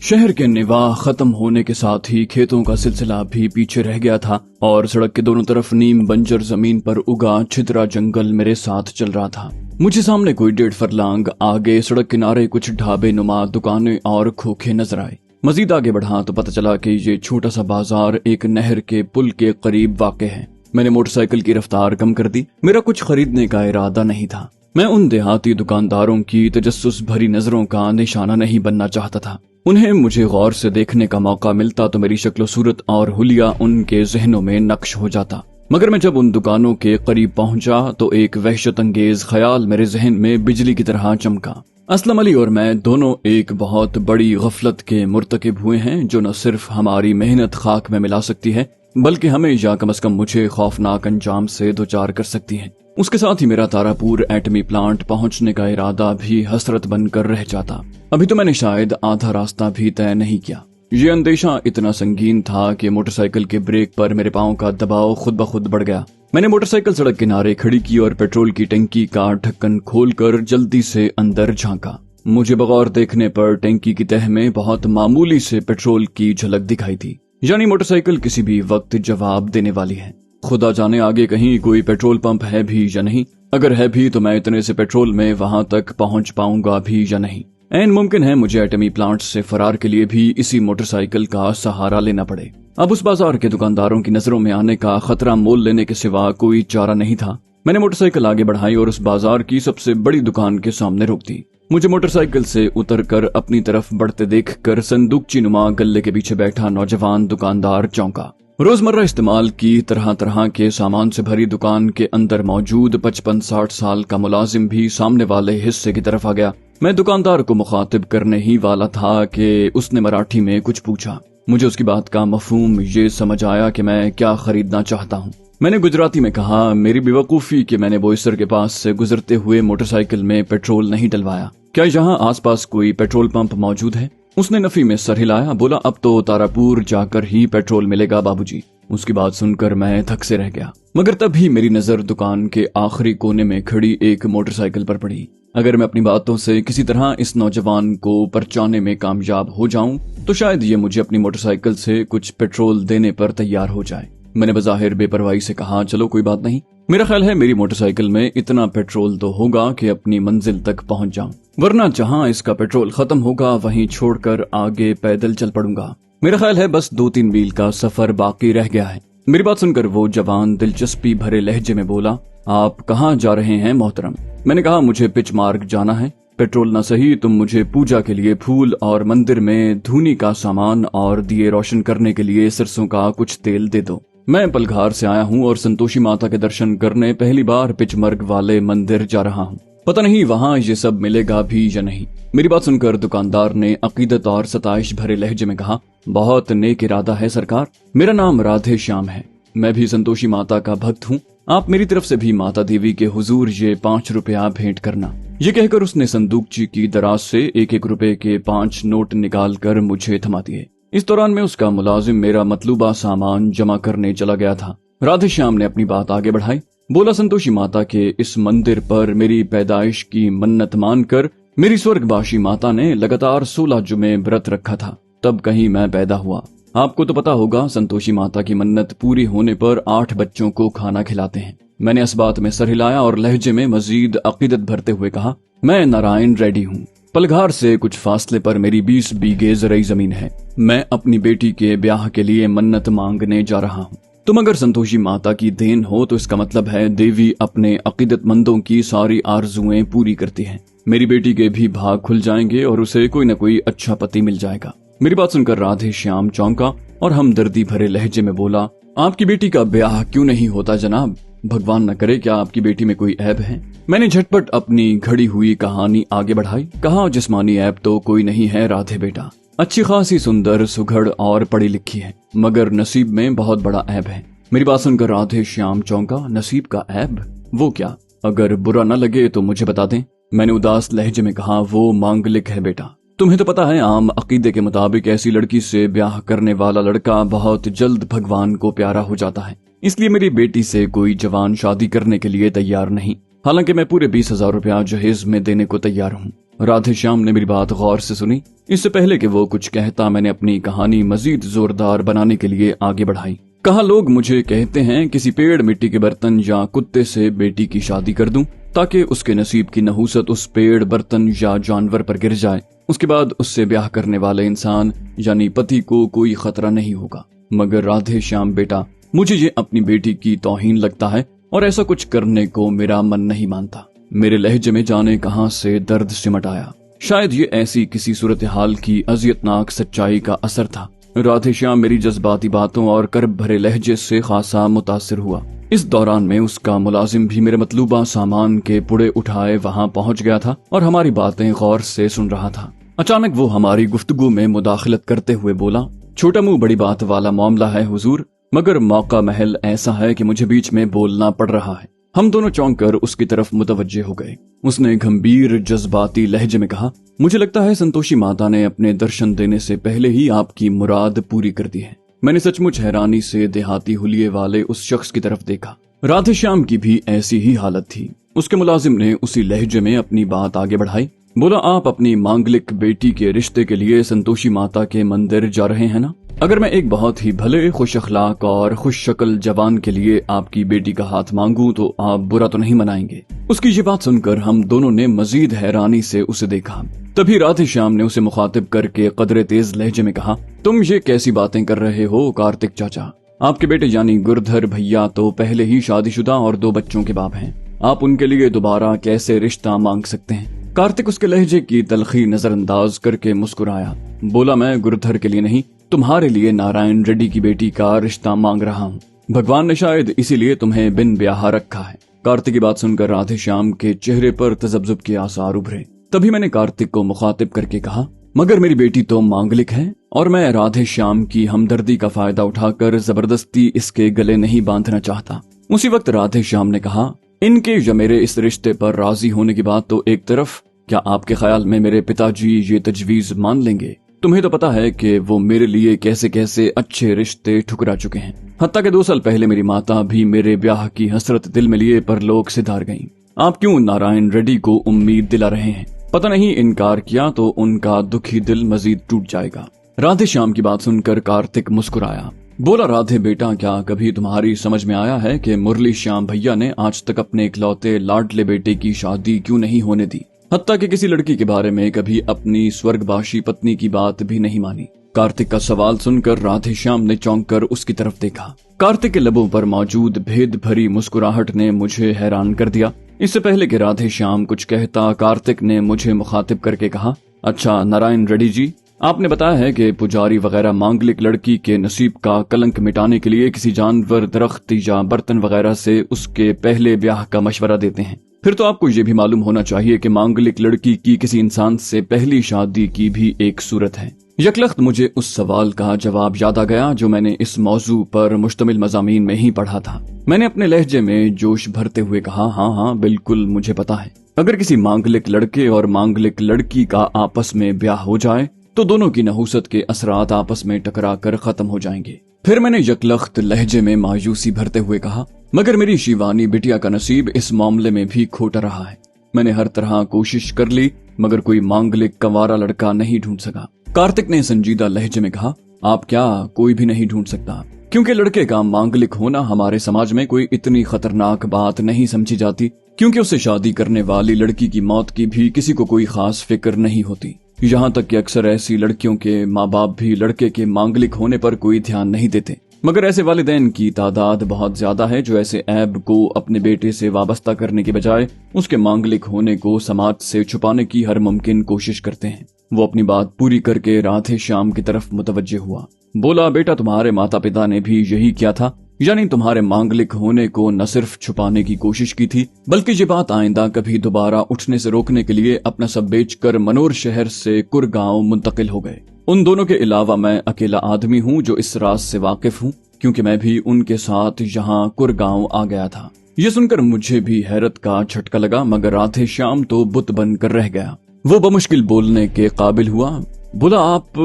शहर के निवाह खत्म होने के साथ ही खेतों का सिलसिला भी पीछे रह गया था और सड़क के दोनों तरफ नीम बंजर जमीन पर उगा छितरा जंगल मेरे साथ चल रहा था। मुझे सामने कोई 1.5 फरलांग आगे सड़क किनारे कुछ ढाबे नुमा दुकानें और खोखे नजर आए। मजीद आगे बढ़ा तो पता चला कि ये छोटा सा बाजार एक नहर के पुल के करीब वाक़ है। मैंने मोटरसाइकिल की रफ्तार कम कर दी। मेरा कुछ खरीदने का इरादा नहीं था। मैं उन देहाती दुकानदारों की तजस्सुस भरी नजरों का निशाना नहीं बनना चाहता था। उन्हें मुझे गौर से देखने का मौका मिलता तो मेरी शक्ल सूरत और हुलिया उनके जहनों में नक्श हो जाता। मगर मैं जब उन दुकानों के करीब पहुंचा तो एक वहशत अंगेज ख्याल मेरे जहन में बिजली की तरह चमका। असलम अली और मैं दोनों एक बहुत बड़ी गफलत के मुर्तकिब हुए हैं जो न सिर्फ हमारी मेहनत खाक में मिला सकती है बल्कि हमें या कम से कम मुझे खौफनाक अंजाम से दोचार कर सकती है। उसके साथ ही मेरा तारापुर एटमी प्लांट पहुंचने का इरादा भी हसरत बनकर रह जाता। अभी तो मैंने शायद आधा रास्ता भी तय नहीं किया। ये अंदेशा इतना संगीन था कि मोटरसाइकिल के ब्रेक पर मेरे पांव का दबाव खुद ब खुद बढ़ गया। मैंने मोटरसाइकिल सड़क किनारे खड़ी की और पेट्रोल की टंकी का ढक्कन खोलकर जल्दी से अंदर झांका। मुझे बगौर देखने पर टंकी की तह में बहुत मामूली से पेट्रोल की झलक दिखाई थी, यानी मोटरसाइकिल किसी भी वक्त जवाब देने वाली है। खुदा जाने आगे कहीं कोई पेट्रोल पंप है भी या नहीं। अगर है भी तो मैं इतने से पेट्रोल में वहां तक पहुंच पाऊंगा भी या नहीं। ऐन मुमकिन है मुझे एटमी प्लांट से फरार के लिए भी इसी मोटरसाइकिल का सहारा लेना पड़े। अब उस बाजार के दुकानदारों की नजरों में आने का खतरा मोल लेने के सिवा कोई चारा नहीं था। मैंने मोटरसाइकिल आगे बढ़ाई और उस बाजार की सबसे बड़ी दुकान के सामने रोक दी। मुझे मोटरसाइकिल से उतरकर अपनी तरफ बढ़ते देखकर संदूकची नुमा गल्ले के पीछे बैठा नौजवान दुकानदार चौंका। रोजमर्रा इस्तेमाल की तरह तरह के सामान से भरी दुकान के अंदर मौजूद 55-60 साल का मुलाजिम भी सामने वाले हिस्से की तरफ आ गया। मैं दुकानदार को मुखातिब करने ही वाला था कि उसने मराठी में कुछ पूछा। मुझे उसकी बात का मफहूम ये समझ आया कि मैं क्या खरीदना चाहता हूँ। मैंने गुजराती में कहा, मेरी बेवकूफी कि मैंने बोईसर के पास से गुजरते हुए मोटरसाइकिल में पेट्रोल नहीं डलवाया। क्या यहाँ आसपास कोई पेट्रोल पंप मौजूद है? उसने नफी में सर हिलाया, बोला, अब तो तारापुर जाकर ही पेट्रोल मिलेगा बाबूजी। उसकी बात सुनकर मैं थक से रह गया। मगर तभी मेरी नजर दुकान के आखिरी कोने में खड़ी एक मोटरसाइकिल पर पड़ी। अगर मैं अपनी बातों से किसी तरह इस नौजवान को परचाने में कामयाब हो जाऊं तो शायद ये मुझे अपनी मोटरसाइकिल से कुछ पेट्रोल देने पर तैयार हो जाए। मैंने बज़ाहिर बेपरवाही से कहा, चलो कोई बात नहीं। मेरा ख्याल है मेरी मोटरसाइकिल में इतना पेट्रोल तो होगा कि अपनी मंजिल तक पहुंच जाऊं, वरना जहां इसका पेट्रोल खत्म होगा वहीं छोड़कर आगे पैदल चल पड़ूंगा। मेरा ख्याल है बस 2-3 मील का सफर बाकी रह गया है। मेरी बात सुनकर वो जवान दिलचस्पी भरे लहजे में बोला, आप कहाँ जा रहे हैं मोहतरम? मैंने कहा, मुझे पिच मार्ग जाना है। पेट्रोल न सही तुम मुझे पूजा के लिए फूल और मंदिर में धूनी का सामान और दिए रोशन करने के लिए सरसों का कुछ तेल दे दो। मैं पलघार से आया हूँ और संतोषी माता के दर्शन करने पहली बार पिचमर्ग वाले मंदिर जा रहा हूँ। पता नहीं वहाँ ये सब मिलेगा भी या नहीं। मेरी बात सुनकर दुकानदार ने अकीदत और सताइश भरे लहजे में कहा, बहुत नेक इरादा है सरकार। मेरा नाम राधे श्याम है। मैं भी संतोषी माता का भक्त हूँ। आप मेरी तरफ से भी माता देवी के हुजूर ये 5 रुपया भेंट करना। ये कहकर उसने संदूकची की दराज से 1-1 रुपए के 5 नोट निकाल कर मुझे थमा दिए। इस दौरान में उसका मुलाजिम मेरा मतलूबा सामान जमा करने चला गया था। राधे श्याम ने अपनी बात आगे बढ़ाई, बोला, संतोषी माता के इस मंदिर पर मेरी पैदाइश की मन्नत मानकर मेरी स्वर्गवासी माता ने लगातार 16 जुमे व्रत रखा था, तब कहीं मैं पैदा हुआ। आपको तो पता होगा संतोषी माता की मन्नत पूरी होने पर 8 बच्चों को खाना खिलाते हैं। मैंने इस बात में सर हिलाया और लहजे में मजीद अकीदत भरते हुए कहा, मैं नारायण रेड्डी हूँ। पलघार से कुछ फासले पर मेरी 20 बीघे ज़रई जमीन है। मैं अपनी बेटी के ब्याह के लिए मन्नत मांगने जा रहा हूँ। तुम अगर संतोषी माता की देन हो तो इसका मतलब है देवी अपने अकीदतमंदों की सारी आरजुएं पूरी करती है। मेरी बेटी के भी भाग खुल जाएंगे और उसे कोई न कोई अच्छा पति मिल जाएगा। मेरी बात सुनकर राधे श्याम चौंका और हमदर्दी भरे लहजे में बोला, आपकी बेटी का ब्याह क्यों नहीं होता जनाब? भगवान न करे, क्या आपकी बेटी में कोई ऐब है? मैंने झटपट अपनी घड़ी हुई कहानी आगे बढ़ाई। कहा, जिस्मानी ऐब तो कोई नहीं है राधे बेटा, अच्छी खासी सुंदर सुघड़ और पढ़ी लिखी है, मगर नसीब में बहुत बड़ा ऐब है। मेरी बात सुनकर राधे श्याम चौंका, नसीब का ऐब? वो क्या? अगर बुरा न लगे तो मुझे बता दें। मैंने उदास लहजे में कहा, वो मांगलिक है बेटा। तुम्हें तो पता है आम अकीदे के मुताबिक ऐसी लड़की से ब्याह करने वाला लड़का बहुत जल्द भगवान को प्यारा हो जाता है। इसलिए मेरी बेटी से कोई जवान शादी करने के लिए तैयार नहीं। हालांकि मैं पूरे 20,000 रुपया जहेज में देने को तैयार हूँ। राधे श्याम ने मेरी बात गौर से सुनी। इससे पहले कि वो कुछ कहता, मैंने अपनी कहानी मजीद जोरदार बनाने के लिए आगे बढ़ाई। कहा, लोग मुझे कहते हैं किसी पेड़, मिट्टी के बर्तन या कुत्ते से बेटी की शादी कर दूं ताकि उसके नसीब की नहूसत उस पेड़, बर्तन या जानवर पर गिर जाए। उसके बाद उससे ब्याह करने वाले इंसान यानी पति को कोई खतरा नहीं होगा। मगर राधे श्याम बेटा, मुझे ये अपनी बेटी की तौहीन लगता है और ऐसा कुछ करने को मेरा मन नहीं मानता। मेरे लहजे में जाने कहां से दर्द सिमट आया। शायद ये ऐसी किसी सूरत हाल की अजियतनाक सच्चाई का असर था। राधे श्याम मेरी जज्बाती बातों और कर्ब भरे लहजे से खासा मुतासिर हुआ। इस दौरान में उसका मुलाजिम भी मेरे मतलूबा सामान के पुड़े उठाए वहां पहुंच गया था और हमारी बातें गौर से सुन रहा था। अचानक वो हमारी गुफ्तगू में मुदाखलत करते हुए बोला, छोटा मुंह बड़ी बात वाला मामला है हुजूर, मगर मौका महल ऐसा है कि मुझे बीच में बोलना पड़ रहा है। हम दोनों चौंक कर उसकी तरफ मुतवज्जे हो गए। उसने गंभीर जज्बाती लहजे में कहा, मुझे लगता है संतोषी माता ने अपने दर्शन देने से पहले ही आपकी मुराद पूरी कर दी है। मैंने सचमुच हैरानी से देहाती हुलिये वाले उस शख्स की तरफ देखा। राधे श्याम की भी ऐसी ही हालत थी। उसके मुलाजिम ने उसी लहजे में अपनी बात आगे बढ़ाई। बोला, आप अपनी मांगलिक बेटी के रिश्ते के लिए संतोषी माता के मंदिर जा रहे हैं ना? अगर मैं एक बहुत ही भले, खुश अखलाक और खुश शक्ल जवान के लिए आपकी बेटी का हाथ मांगूं तो आप बुरा तो नहीं मनाएंगे? उसकी ये बात सुनकर हम दोनों ने मजीद हैरानी से उसे देखा। तभी राधे श्याम ने उसे मुखातिब करके कदरे तेज लहजे में कहा, तुम ये कैसी बातें कर रहे हो कार्तिक चाचा? आपके बेटे यानी गुरधर भैया तो पहले ही शादीशुदा और 2 बच्चों के बाप हैं। आप उनके लिए दोबारा कैसे रिश्ता मांग सकते हैं? कार्तिक उसके लहजे की तलखी नजरअंदाज करके मुस्कुराया। बोला, मैं गुरधर के लिए नहीं, तुम्हारे लिए नारायण रेड्डी की बेटी का रिश्ता मांग रहा हूँ। भगवान ने शायद इसीलिए तुम्हें बिन ब्याह रखा है। कार्तिक की बात सुनकर राधे श्याम के चेहरे पर तजब्जुब के आसार उभरे। तभी मैंने कार्तिक को मुखातिब करके कहा, मगर मेरी बेटी तो मांगलिक है और मैं राधे श्याम की हमदर्दी का फायदा उठाकर जबरदस्ती इसके गले नहीं बांधना चाहता। उसी वक्त राधे श्याम ने कहा, इनके या मेरे इस रिश्ते पर राजी होने की बात तो एक तरफ, क्या आपके ख्याल में मेरे पिताजी ये तजवीज मान लेंगे? तुम्हें तो पता है कि वो मेरे लिए कैसे कैसे अच्छे रिश्ते ठुकरा चुके हैं। हत्ता के 2 साल पहले मेरी माता भी मेरे ब्याह की हसरत दिल में लिए परलोक सिधार गईं। आप क्यों नारायण रेड्डी को उम्मीद दिला रहे हैं? पता नहीं इनकार किया तो उनका दुखी दिल मजीद टूट जाएगा। राधे श्याम की बात सुनकर कार्तिक मुस्कुराया। बोला, राधे बेटा, क्या कभी तुम्हारी समझ में आया है कि मुरली श्याम भैया ने आज तक अपने इकलौते लाडले बेटे की शादी क्यों नहीं होने दी? हत्ता कि किसी लड़की के बारे में कभी अपनी स्वर्गवासी पत्नी की बात भी नहीं मानी। कार्तिक का सवाल सुनकर राधे श्याम ने चौंक कर उसकी तरफ देखा। कार्तिक के लबों पर मौजूद भेद भरी मुस्कुराहट ने मुझे हैरान कर दिया। इससे पहले कि राधे श्याम कुछ कहता, कार्तिक ने मुझे मुखातिब करके कहा, अच्छा नारायण रेड्डी जी, आपने बताया है कि पुजारी वगैरह मांगलिक लड़की के नसीब का कलंक मिटाने के लिए किसी जानवर, दरख्त या बर्तन वगैरह से उसके पहले ब्याह का मशवरा देते हैं। फिर तो आपको ये भी मालूम होना चाहिए कि मांगलिक लड़की की किसी इंसान से पहली शादी की भी एक सूरत है। यकलख्त मुझे उस सवाल का जवाब याद आ गया जो मैंने इस मौजू पर मुश्तमिल मज़ामीन में ही पढ़ा था। मैंने अपने लहजे में जोश भरते हुए कहा, हाँ बिल्कुल मुझे पता है। अगर किसी मांगलिक लड़के और मांगलिक लड़की का आपस में ब्याह हो जाए तो दोनों की नहूसत के असरात आपस में टकरा कर खत्म हो जाएंगे। फिर मैंने यकलख्त लहजे में मायूसी भरते हुए कहा, मगर मेरी शिवानी बिटिया का नसीब इस मामले में भी खोटा रहा है। मैंने हर तरह कोशिश कर ली मगर कोई मांगलिक कंवारा लड़का नहीं ढूंढ सका। कार्तिक ने संजीदा लहजे में कहा, आप क्या, कोई भी नहीं ढूंढ सकता, क्योंकि लड़के का मांगलिक होना हमारे समाज में कोई इतनी खतरनाक बात नहीं समझी जाती, क्योंकि उससे शादी करने वाली लड़की की मौत की भी किसी को कोई खास फिक्र नहीं होती। यहाँ तक कि अक्सर ऐसी लड़कियों के माँ बाप भी लड़के के मांगलिक होने पर कोई ध्यान नहीं देते। मगर ऐसे वालिदैन की तादाद बहुत ज्यादा है जो ऐसे ऐब को अपने बेटे से वाबस्ता करने के बजाय उसके मांगलिक होने को समाज से छुपाने की हर मुमकिन कोशिश करते हैं। वो अपनी बात पूरी करके राधे श्याम की तरफ मुतवज्जे हुआ। बोला, बेटा, तुम्हारे माता पिता ने भी यही किया था, यानी तुम्हारे मांगलिक होने को न सिर्फ छुपाने की कोशिश की थी बल्कि ये बात आइंदा कभी दोबारा उठने से रोकने के लिए अपना सब बेचकर मनोर शहर से कुरगांव मुंतकिल हो गए। उन दोनों के अलावा मैं अकेला आदमी हूँ जो इस राज से वाकिफ हूँ, क्योंकि मैं भी उनके साथ यहाँ कुरगांव आ गया था। ये सुनकर मुझे भी हैरत का झटका लगा, मगर राधे श्याम तो बुत बनकर रह गया। वो बमुश्किल बोलने के काबिल हुआ। बोला, आप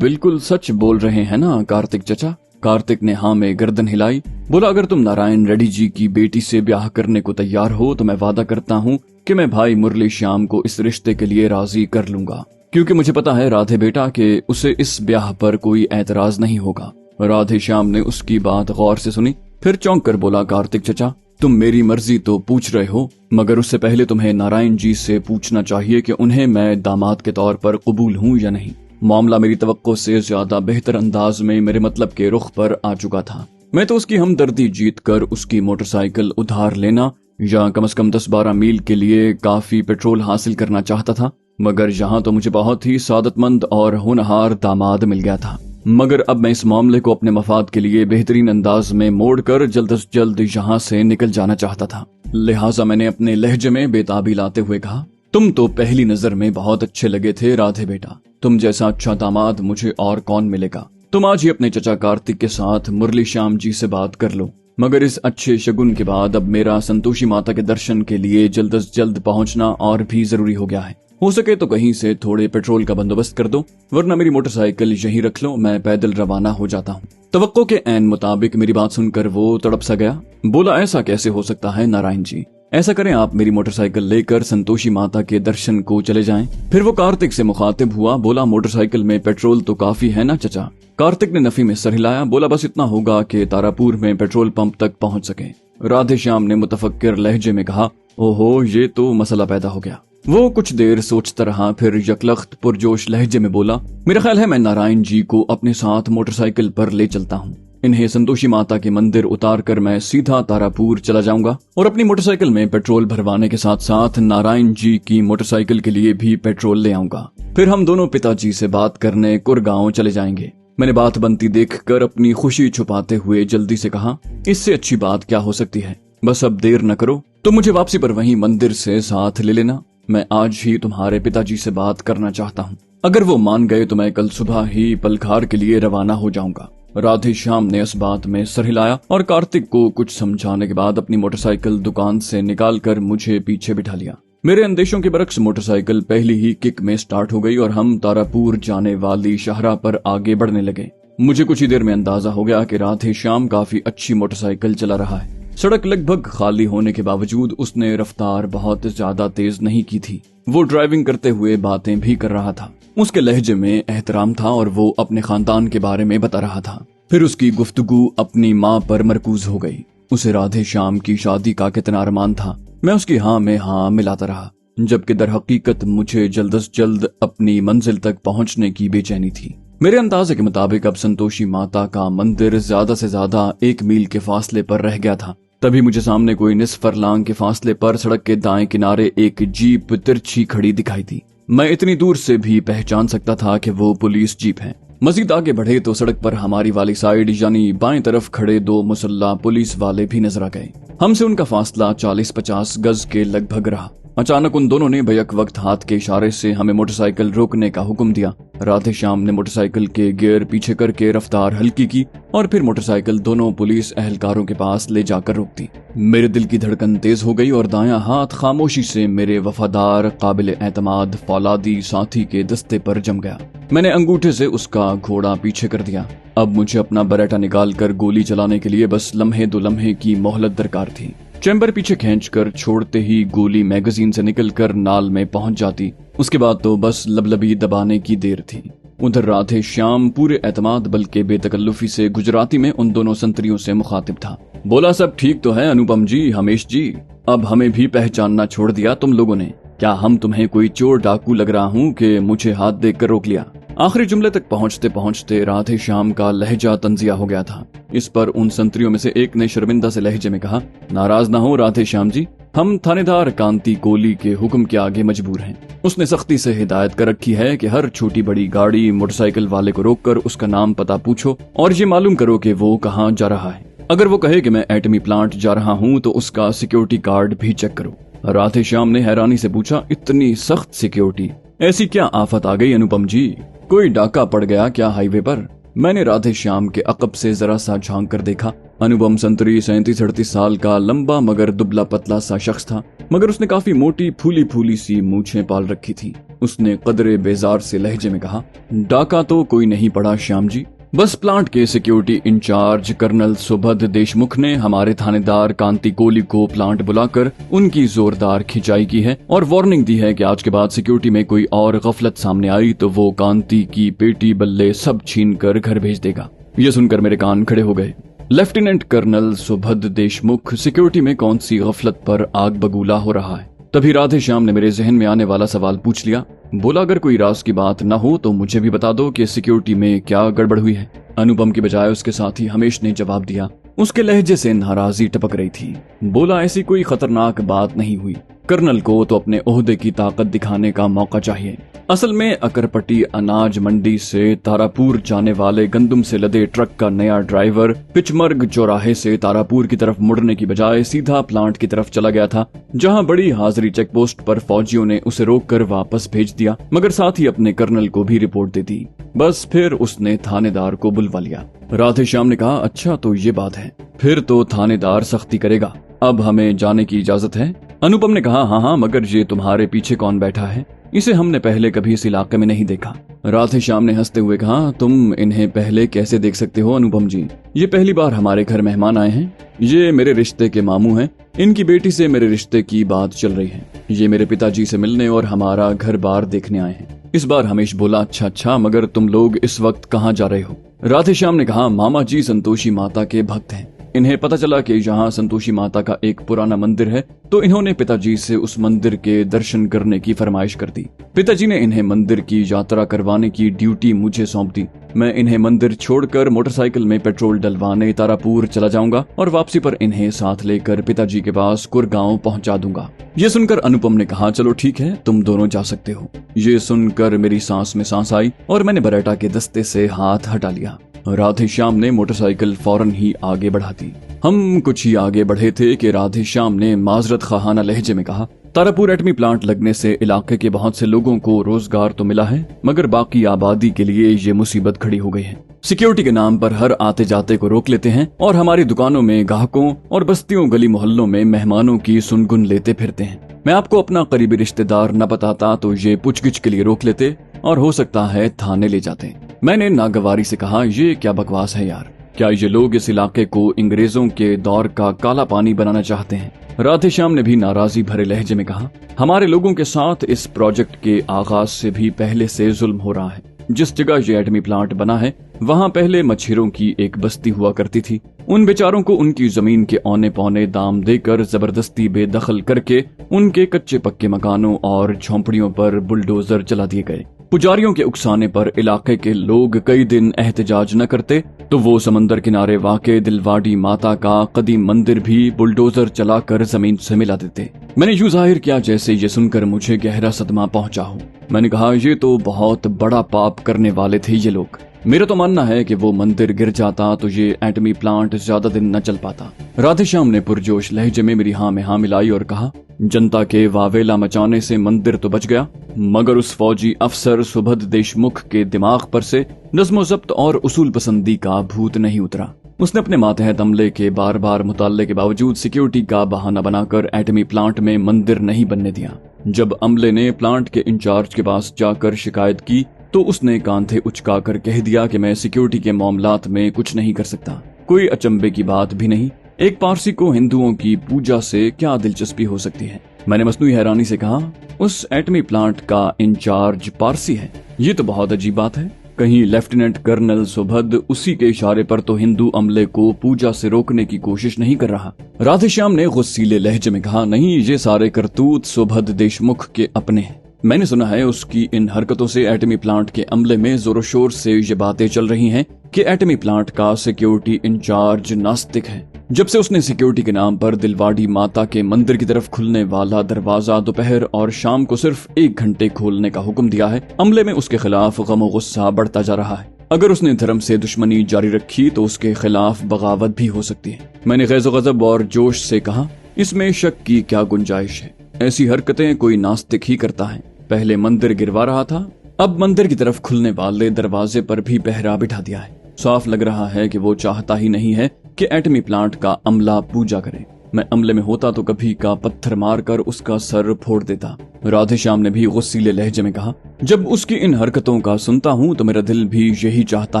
बिल्कुल सच बोल रहे हैं ना कार्तिक चचा? कार्तिक ने हाँ में गर्दन हिलाई। बोला, अगर तुम नारायण रेड्डी जी की बेटी से ब्याह करने को तैयार हो तो मैं वादा करता हूँ कि मैं भाई मुरली श्याम को इस रिश्ते के लिए राजी कर लूंगा, क्योंकि मुझे पता है राधे बेटा कि उसे इस ब्याह पर कोई एतराज नहीं होगा। राधे श्याम ने उसकी बात गौर से सुनी, फिर चौंक कर बोला, कार्तिक चचा, तुम मेरी मर्जी तो पूछ रहे हो, मगर उससे पहले तुम्हें नारायण जी से पूछना चाहिए कि उन्हें मैं दामाद के तौर पर कबूल हूँ या नहीं। मामला मेरी तवक्को से ज्यादा बेहतर अंदाज में मेरे मतलब के रुख पर आ चुका था। मैं तो उसकी हमदर्दी जीत कर उसकी मोटरसाइकिल उधार लेना या कम से कम 10-12 मील के लिए काफी पेट्रोल हासिल करना चाहता था, मगर यहाँ तो मुझे बहुत ही सादतमंद और होनहार दामाद मिल गया था। मगर अब मैं इस मामले को अपने मफाद के लिए बेहतरीन अंदाज में मोड़कर जल्द से जल्द यहाँ से निकल जाना चाहता था। लिहाजा मैंने अपने लहजे में बेताबी लाते हुए कहा, तुम तो पहली नजर में बहुत अच्छे लगे थे राधे बेटा, तुम जैसा अच्छा दामाद मुझे और कौन मिलेगा। तुम आज ही अपने चचा कार्तिक के साथ मुरली श्याम जी से बात कर लो, मगर इस अच्छे शगुन के बाद अब मेरा संतोषी माता के दर्शन के लिए जल्द से जल्द पहुंचना और भी जरूरी हो गया है। हो सके तो कहीं से थोड़े पेट्रोल का बंदोबस्त कर दो, वरना मेरी मोटरसाइकिल यहीं रख लो, मैं पैदल रवाना हो जाता हूँ। तवक्को के ऐन मुताबिक मेरी बात सुनकर वो तड़प सा गया। बोला, ऐसा कैसे हो सकता है नारायण जी, ऐसा करें आप मेरी मोटरसाइकिल लेकर संतोषी माता के दर्शन को चले जाएं। फिर वो कार्तिक से मुखातिब हुआ। बोला, मोटरसाइकिल में पेट्रोल तो काफी है ना चचा। कार्तिक ने नफी में सर हिलाया। बोला, बस इतना होगा कि तारापुर में पेट्रोल पंप तक पहुंच सके। राधे श्याम ने मुतफक्किर लहजे में कहा, ओहो, ये तो मसला पैदा हो गया। वो कुछ देर सोचता रहा, फिर यकलख्त पुरजोश लहजे में बोला, मेरा ख्याल है मैं नारायण जी को अपने साथ मोटरसाइकिल पर ले चलता हूँ। इन्हें संतोषी माता के मंदिर उतार कर मैं सीधा तारापुर चला जाऊंगा और अपनी मोटरसाइकिल में पेट्रोल भरवाने के साथ साथ नारायण जी की मोटरसाइकिल के लिए भी पेट्रोल ले आऊंगा। फिर हम दोनों पिताजी से बात करने कुरगांव चले जाएंगे। मैंने बात बनती देखकर अपनी खुशी छुपाते हुए जल्दी से कहा, इससे अच्छी बात क्या हो सकती है, बस अब देर न करो तो मुझे वापसी पर वहीं मंदिर से साथ ले लेना। मैं आज ही तुम्हारे पिताजी से बात करना चाहता हूँ। अगर वो मान गए तो मैं कल सुबह ही पलखार के लिए रवाना हो जाऊंगा। राधे श्याम ने इस बात में सर हिलाया और कार्तिक को कुछ समझाने के बाद अपनी मोटरसाइकिल दुकान से निकालकर मुझे पीछे बिठा लिया। मेरे अंदेशों के बरक्स मोटरसाइकिल पहली ही किक में स्टार्ट हो गई और हम तारापुर जाने वाली शाहराह पर आगे बढ़ने लगे। मुझे कुछ ही देर में अंदाजा हो गया कि राधे श्याम काफी अच्छी मोटरसाइकिल चला रहा है। सड़क लगभग खाली होने के बावजूद उसने रफ्तार बहुत ज्यादा तेज नहीं की थी। वो ड्राइविंग करते हुए बातें भी कर रहा था। उसके लहजे में एहतराम था और वो अपने खानदान के बारे में बता रहा था। फिर उसकी गुफ्तगू अपनी माँ पर मरकूज हो गई। उसे राधे श्याम की शादी का कितना अरमान था। मैं उसकी हाँ में हाँ मिलाता रहा, जबकि दर हकीकत मुझे जल्द से जल्द अपनी मंजिल तक पहुंचने की बेचैनी थी। मेरे अंदाजे के मुताबिक अब संतोषी माता का मंदिर ज्यादा से ज्यादा 1 मील के फासले पर रह गया था। तभी मुझे सामने कोई निस्फ फरलांग के फासले पर सड़क के दाएं किनारे एक जीप तिरछी खड़ी दिखाई दी। मैं इतनी दूर से भी पहचान सकता था कि वो पुलिस जीप है। मजीद आगे बढ़े तो सड़क पर हमारी वाली साइड यानी बाएं तरफ खड़े 2 मुसल्ला पुलिस वाले भी नजर आ गए। हमसे उनका फासला 40-50 गज के लगभग रहा। अचानक उन दोनों ने बैक वक्त हाथ के इशारे से हमें मोटरसाइकिल रोकने का हुक्म दिया। राधे श्याम ने मोटरसाइकिल के गियर पीछे करके रफ्तार हल्की की और फिर मोटरसाइकिल दोनों पुलिस एहलकारों के पास ले जाकर रोक दी। मेरे दिल की धड़कन तेज हो गई और दायां हाथ खामोशी से मेरे वफादार काबिल एतमाद फौलादी साथी के दस्ते पर जम गया। मैंने अंगूठे से उसका घोड़ा पीछे कर दिया। अब मुझे अपना बरेटा निकाल कर गोली चलाने के लिए बस लम्हे 2 लम्हे की मोहलत दरकार थी। चैम्बर पीछे खींचकर छोड़ते ही गोली मैगजीन से निकलकर नाल में पहुंच जाती। उसके बाद तो बस लबलबी दबाने की देर थी। उधर राधे श्याम पूरे एतमाद बल्कि बेतकल्लुफी से गुजराती में उन दोनों संतरियों से मुखातिब था। बोला, सब ठीक तो है अनुपम जी, हमेश जी, अब हमें भी पहचानना छोड़ दिया तुम लोगों ने। क्या हम तुम्हें कोई चोर डाकू लग रहा हूँ कि मुझे हाथ देख कर रोक लिया। आखिरी जुमले तक पहुंचते पहुंचते राधे श्याम का लहजा तंजिया हो गया था। इस पर उन संतरियों में से एक ने शर्मिंदा से लहजे में कहा, नाराज ना हो राधे श्याम जी, हम थानेदार कांति कोहली के हुक्म के आगे मजबूर हैं। उसने सख्ती से हिदायत कर रखी है कि हर छोटी बड़ी गाड़ी मोटरसाइकिल वाले को रोककर उसका नाम पता पूछो और ये मालूम करो कि वो कहाँ जा रहा है। अगर वो कहे कि मैं एटमी प्लांट जा रहा हूँ तो उसका सिक्योरिटी कार्ड भी चेक करो। राधे श्याम ने हैरानी से पूछा, इतनी सख्त सिक्योरिटी, ऐसी क्या आफत आ गई अनुपम जी, कोई डाका पड़ गया क्या हाईवे पर। मैंने राधे श्याम के अकब से जरा सा झांक कर देखा। अनुपम संतरी 37-38 साल का लंबा मगर दुबला पतला सा शख्स था, मगर उसने काफी मोटी फूली फूली सी मूछें पाल रखी थी। उसने कदरे बेजार से लहजे में कहा, डाका तो कोई नहीं पड़ा श्याम जी, बस प्लांट के सिक्योरिटी इंचार्ज कर्नल सुबध देशमुख ने हमारे थानेदार कांति कोहली को प्लांट बुलाकर उनकी जोरदार खिंचाई की है और वार्निंग दी है कि आज के बाद सिक्योरिटी में कोई और गफलत सामने आई तो वो कांति की पेटी बल्ले सब छीन कर घर भेज देगा। ये सुनकर मेरे कान खड़े हो गए। लेफ्टिनेंट कर्नल सुबध देशमुख, सिक्योरिटी में कौन सी गफलत पर आग बगूला हो रहा है? तभी राधे श्याम ने मेरे जहन में आने वाला सवाल पूछ लिया। बोला, अगर कोई राज की बात न हो तो मुझे भी बता दो कि सिक्योरिटी में क्या गड़बड़ हुई है। अनुपम की बजाय उसके साथी हमेश ने जवाब दिया। उसके लहजे से नाराजगी टपक रही थी। बोला, ऐसी कोई खतरनाक बात नहीं हुई। कर्नल को तो अपने ओहदे की ताकत दिखाने का मौका चाहिए। असल में अकरपट्टी अनाज मंडी से तारापुर जाने वाले गंदुम से लदे ट्रक का नया ड्राइवर पिचमर्ग चौराहे से तारापुर की तरफ मुड़ने की बजाय सीधा प्लांट की तरफ चला गया था, जहां बड़ी हाजिरी चेक पोस्ट पर फौजियों ने उसे रोककर वापस भेज दिया, मगर साथ ही अपने कर्नल को भी रिपोर्ट दे दी। बस फिर उसने थानेदार को बुलवा लिया। राधे श्याम ने कहा, अच्छा तो ये बात है, फिर तो थानेदार सख्ती करेगा। अब हमें जाने की इजाजत है? अनुपम ने कहा, हाँ, मगर ये तुम्हारे पीछे कौन बैठा है? इसे हमने पहले कभी इस इलाके में नहीं देखा। राधे श्याम ने हंसते हुए कहा, तुम इन्हें पहले कैसे देख सकते हो अनुपम जी? ये पहली बार हमारे घर मेहमान आए हैं। ये मेरे रिश्ते के मामू हैं। इनकी बेटी से मेरे रिश्ते की बात चल रही है। ये मेरे पिताजी से मिलने और हमारा घर बार देखने आए हैं। इस बार हमेश बोला, अच्छा, मगर तुम लोग इस वक्त कहाँ जा रहे हो? राधे श्याम ने कहा, मामा जी संतोषी माता के भक्त हैं। इन्हें पता चला कि यहाँ संतोषी माता का एक पुराना मंदिर है, तो इन्होंने पिताजी से उस मंदिर के दर्शन करने की फरमाइश कर दी। पिताजी ने इन्हें मंदिर की यात्रा करवाने की ड्यूटी मुझे सौंप दी। मैं इन्हें मंदिर छोड़कर मोटरसाइकिल में पेट्रोल डलवाने तारापुर चला जाऊंगा और वापसी पर इन्हें साथ लेकर पिताजी के पास कुरगांव पहुंचा दूंगा। ये सुनकर अनुपम ने कहा, चलो ठीक है, तुम दोनों जा सकते हो। ये सुनकर मेरी सांस में सांस आई और मैंने बरेटा के दस्ते से हाथ हटा लिया। राधे श्याम ने मोटरसाइकिल फौरन ही आगे बढ़ा दी। हम कुछ ही आगे बढ़े थे कि राधे श्याम ने माजरत खाना लहजे में कहा, तारापुर एटमी प्लांट लगने से इलाके के बहुत से लोगों को रोजगार तो मिला है, मगर बाकी आबादी के लिए ये मुसीबत खड़ी हो गई है। सिक्योरिटी के नाम पर हर आते जाते को रोक लेते हैं और हमारी दुकानों में ग्राहकों और बस्तियों गली मोहल्लों में मेहमानों की सुनगुन लेते फिरते हैं। मैं आपको अपना करीबी रिश्तेदार न बताता तो ये पूछगिछ के लिए रोक लेते और हो सकता है थाने ले जाते। मैंने नागवारी से कहा, ये क्या बकवास है यार? क्या ये लोग इस इलाके को अंग्रेजों के दौर का काला पानी बनाना चाहते हैं? राधे श्याम ने भी नाराजगी भरे लहजे में कहा, हमारे लोगों के साथ इस प्रोजेक्ट के आगाज से भी पहले से जुल्म हो रहा है। जिस जगह ये एटमी प्लांट बना है वहाँ पहले मच्छरों की एक बस्ती हुआ करती थी। उन बेचारों को उनकी जमीन के औने पौने दाम देकर जबरदस्ती बेदखल करके उनके कच्चे पक्के मकानों और झोंपड़ियों पर बुलडोजर चला दिए गए। पुजारियों के उकसाने पर इलाके के लोग कई दिन एहतजाज न करते तो वो समंदर किनारे वाक़े दिलवाड़ी माता का कदीम मंदिर भी बुलडोजर चलाकर जमीन से मिला देते। मैंने यूं जाहिर किया जैसे ये सुनकर मुझे गहरा सदमा पहुंचा हो। मैंने कहा, ये तो बहुत बड़ा पाप करने वाले थे ये लोग। मेरा तो मानना है कि वो मंदिर गिर जाता तो ये एटमी प्लांट ज्यादा दिन न चल पाता। राधे श्याम ने पुरजोश लहजे में मेरी हाँ में हाँ मिलाई और कहा, जनता के वावेला मचाने से मंदिर तो बच गया, मगर उस फौजी अफसर सुबध देशमुख के दिमाग पर से नज़्मो ज़ब्त और उसूल पसंदी का भूत नहीं उतरा। उसने अपने मातहत अमले के बार बार मुताले के बावजूद सिक्योरिटी का बहाना बनाकर एटमी प्लांट में मंदिर नहीं बनने दिया। जब अमले ने प्लांट के इंचार्ज के पास जाकर शिकायत की तो उसने कांधे उचकाकर कह दिया कि मैं सिक्योरिटी के मामलात में कुछ नहीं कर सकता। कोई अचंभे की बात भी नहीं, एक पारसी को हिंदुओं की पूजा से क्या दिलचस्पी हो सकती है? मैंने मसनूई हैरानी से कहा, उस एटमी प्लांट का इंचार्ज पारसी है? ये तो बहुत अजीब बात है। कहीं लेफ्टिनेंट कर्नल सुबध उसी के इशारे पर तो हिंदू अमले को पूजा से रोकने की कोशिश नहीं कर रहा? राधे श्याम ने गुस्सीले लहजे में कहा, नहीं, ये सारे करतूत सुबध देशमुख के अपने हैं। मैंने सुना है उसकी इन हरकतों से एटमी प्लांट के अमले में जोरों शोर से ये बातें चल रही हैं कि एटमी प्लांट का सिक्योरिटी इंचार्ज नास्तिक है। जब से उसने सिक्योरिटी के नाम पर दिलवाड़ी माता के मंदिर की तरफ खुलने वाला दरवाजा दोपहर और शाम को सिर्फ 1 घंटे खोलने का हुक्म दिया है, अमले में उसके खिलाफ गम और गुस्सा बढ़ता जा रहा है। अगर उसने धर्म से दुश्मनी जारी रखी तो उसके खिलाफ बगावत भी हो सकती है। मैंने गैज़ो गज़ब और जोश से कहा, इसमें शक की क्या गुंजाइश है? ऐसी हरकतें कोई नास्तिक ही करता है। पहले मंदिर गिरवा रहा था, अब मंदिर की तरफ खुलने वाले दरवाजे पर भी पहरा बिठा दिया है। साफ लग रहा है कि वो चाहता ही नहीं है कि एटमी प्लांट का अमला पूजा करे। मैं अमले में होता तो कभी का पत्थर मारकर उसका सर फोड़ देता। राधेश्याम ने भी गुस्सीले लहजे में कहा, जब उसकी इन हरकतों का सुनता हूँ तो मेरा दिल भी यही चाहता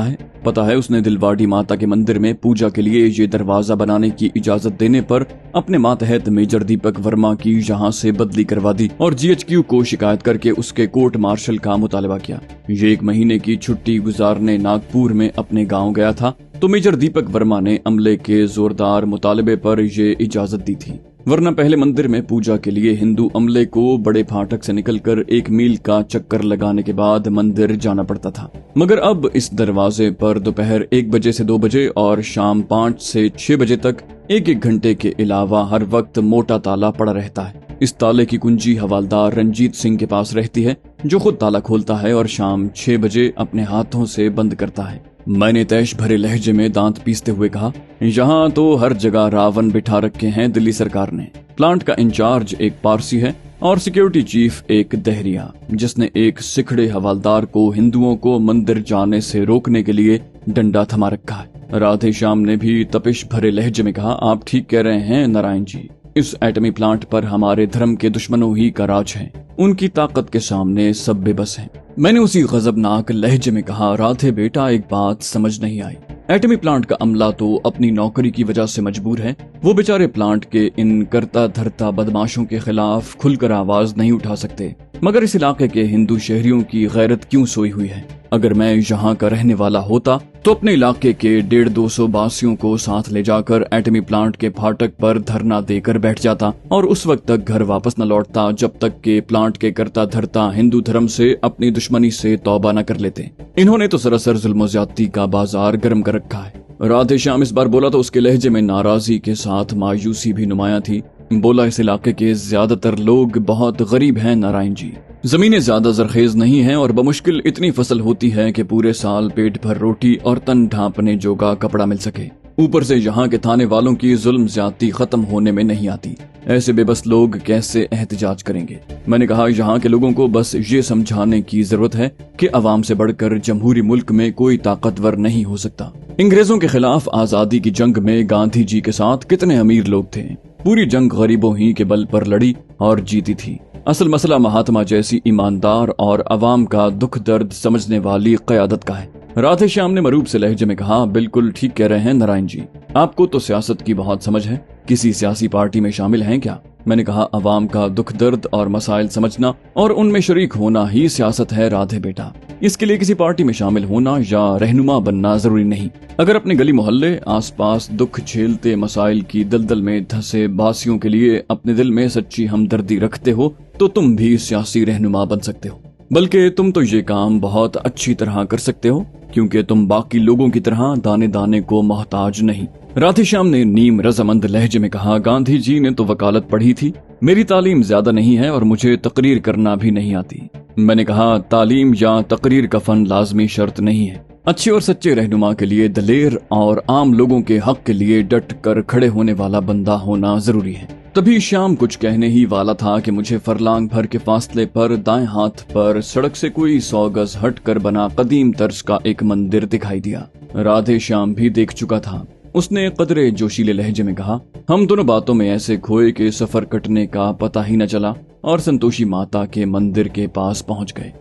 है। पता है, उसने दिलवाड़ी माता के मंदिर में पूजा के लिए ये दरवाजा बनाने की इजाजत देने पर अपने मातहत मेजर दीपक वर्मा की यहाँ से बदली करवा दी और GHQ को शिकायत करके उसके कोर्ट मार्शल का मुतालबा किया। ये 1 महीने की छुट्टी गुजारने नागपुर में अपने गाँव गया था तो मेजर दीपक वर्मा ने अमले के जोरदार मुतालबे पर ये इजाजत दी थी, वरना पहले मंदिर में पूजा के लिए हिंदू अमले को बड़े फाटक से निकलकर 1 मील का चक्कर लगाने के बाद मंदिर जाना पड़ता था। मगर अब इस दरवाजे पर दोपहर 1 बजे से 2 बजे और शाम 5 से 6 बजे तक 1-1 घंटे के अलावा हर वक्त मोटा ताला पड़ा रहता है। इस ताले की कुंजी हवालदार रंजीत सिंह के पास रहती है, जो खुद ताला खोलता है और शाम 6 बजे अपने हाथों से बंद करता है। मैंने तैश भरे लहजे में दांत पीसते हुए कहा, यहाँ तो हर जगह रावण बिठा रखे हैं दिल्ली सरकार ने। प्लांट का इंचार्ज एक पारसी है और सिक्योरिटी चीफ एक दहरिया, जिसने एक सिखड़े हवालदार को हिंदुओं को मंदिर जाने से रोकने के लिए डंडा थमा रखा है। राधेश्याम ने भी तपिश भरे लहजे में कहा, आप ठीक कह रहे हैं नारायण जी, इस एटमी प्लांट पर हमारे धर्म के दुश्मनों ही का राज है। उनकी ताकत के सामने सब बेबस हैं। मैंने उसी गजबनाक लहजे में कहा, राधे बेटा एक बात समझ नहीं आई। एटमी प्लांट का अमला तो अपनी नौकरी की वजह से मजबूर है। वो बेचारे प्लांट के इन करता धरता बदमाशों के खिलाफ खुलकर आवाज नहीं उठा सकते, मगर इस इलाके के हिंदू शहरियों की गैरत क्यों सोई हुई है। अगर मैं यहाँ का रहने वाला होता तो अपने इलाके के 150-200 बासियों को साथ ले जाकर एटमी प्लांट के फाटक पर धरना देकर बैठ जाता और उस वक्त तक घर वापस न लौटता जब तक के प्लांट के करता धरता हिंदू धर्म से अपनी दुश्मनी से तौबा न कर लेते। इन्होंने तो सरासर जुल्म ज्यादती का बाजार गर्म कर रखा है। राधेश्याम इस बार बोला तो उसके लहजे में नाराजगी के साथ मायूसी भी नुमाया थी। बोला, इस इलाके के ज्यादातर लोग बहुत गरीब हैं नारायण जी। जमीनें ज्यादा जरखेज नहीं हैं और बमुश्किल इतनी फसल होती है कि पूरे साल पेट भर रोटी और तन ढांपने जोगा कपड़ा मिल सके। ऊपर से यहाँ के थाने वालों की जुल्म ज्यादती खत्म होने में नहीं आती। ऐसे बेबस लोग कैसे एहतजाज करेंगे। मैंने कहा, यहाँ के लोगों को बस ये समझाने की जरूरत है कि अवाम से बढ़कर जमहूरी मुल्क में कोई ताकतवर नहीं हो सकता। अंग्रेजों के खिलाफ आजादी की जंग में गांधी जी के साथ कितने अमीर लोग थे। पूरी जंग गरीबों ही के बल पर लड़ी और जीती थी। असल मसला महात्मा जैसी ईमानदार और अवाम का दुख दर्द समझने वाली क़यादत का है। राधेश्याम ने मरूब से लहजे में कहा, बिल्कुल ठीक कह रहे हैं नारायण जी, आपको तो सियासत की बहुत समझ है। किसी सियासी पार्टी में शामिल हैं क्या? मैंने कहा, अवाम का दुख दर्द और मसाइल समझना और उनमें शरीक होना ही सियासत है राधे बेटा। इसके लिए किसी पार्टी में शामिल होना या रहनुमा बनना जरूरी नहीं। अगर अपने गली मोहल्ले आसपास दुख झेलते मसाइल की दलदल में धंसे बासियों के लिए अपने दिल में सच्ची हमदर्दी रखते हो तो तुम भी सियासी रहनुमा बन सकते हो। बल्कि तुम तो ये काम बहुत अच्छी तरह कर सकते हो, क्योंकि तुम बाकी लोगों की तरह दाने दाने को मोहताज नहीं। राधेश्याम ने नीम रजामंद लहजे में कहा, गांधी जी ने तो वकालत पढ़ी थी। मेरी तालीम ज्यादा नहीं है और मुझे तकरीर करना भी नहीं आती। मैंने कहा, तालीम या तकरीर का फन लाजमी शर्त नहीं है। अच्छे और सच्चे रहनुमा के लिए दलेर और आम लोगों के हक के लिए डट कर खड़े होने वाला बंदा होना जरूरी है। तभी शाम कुछ कहने ही वाला था कि मुझे फरलांग भर के फासले पर दाएं हाथ पर सड़क से कोई 100 गज हटकर बना कदीम तर्ज का एक मंदिर दिखाई दिया। राधेश्याम भी देख चुका था। उसने कदरे जोशीले लहजे में कहा, हम दोनों बातों में ऐसे खोए कि सफर कटने का पता ही न चला और संतोषी माता के मंदिर के पास पहुंच गए।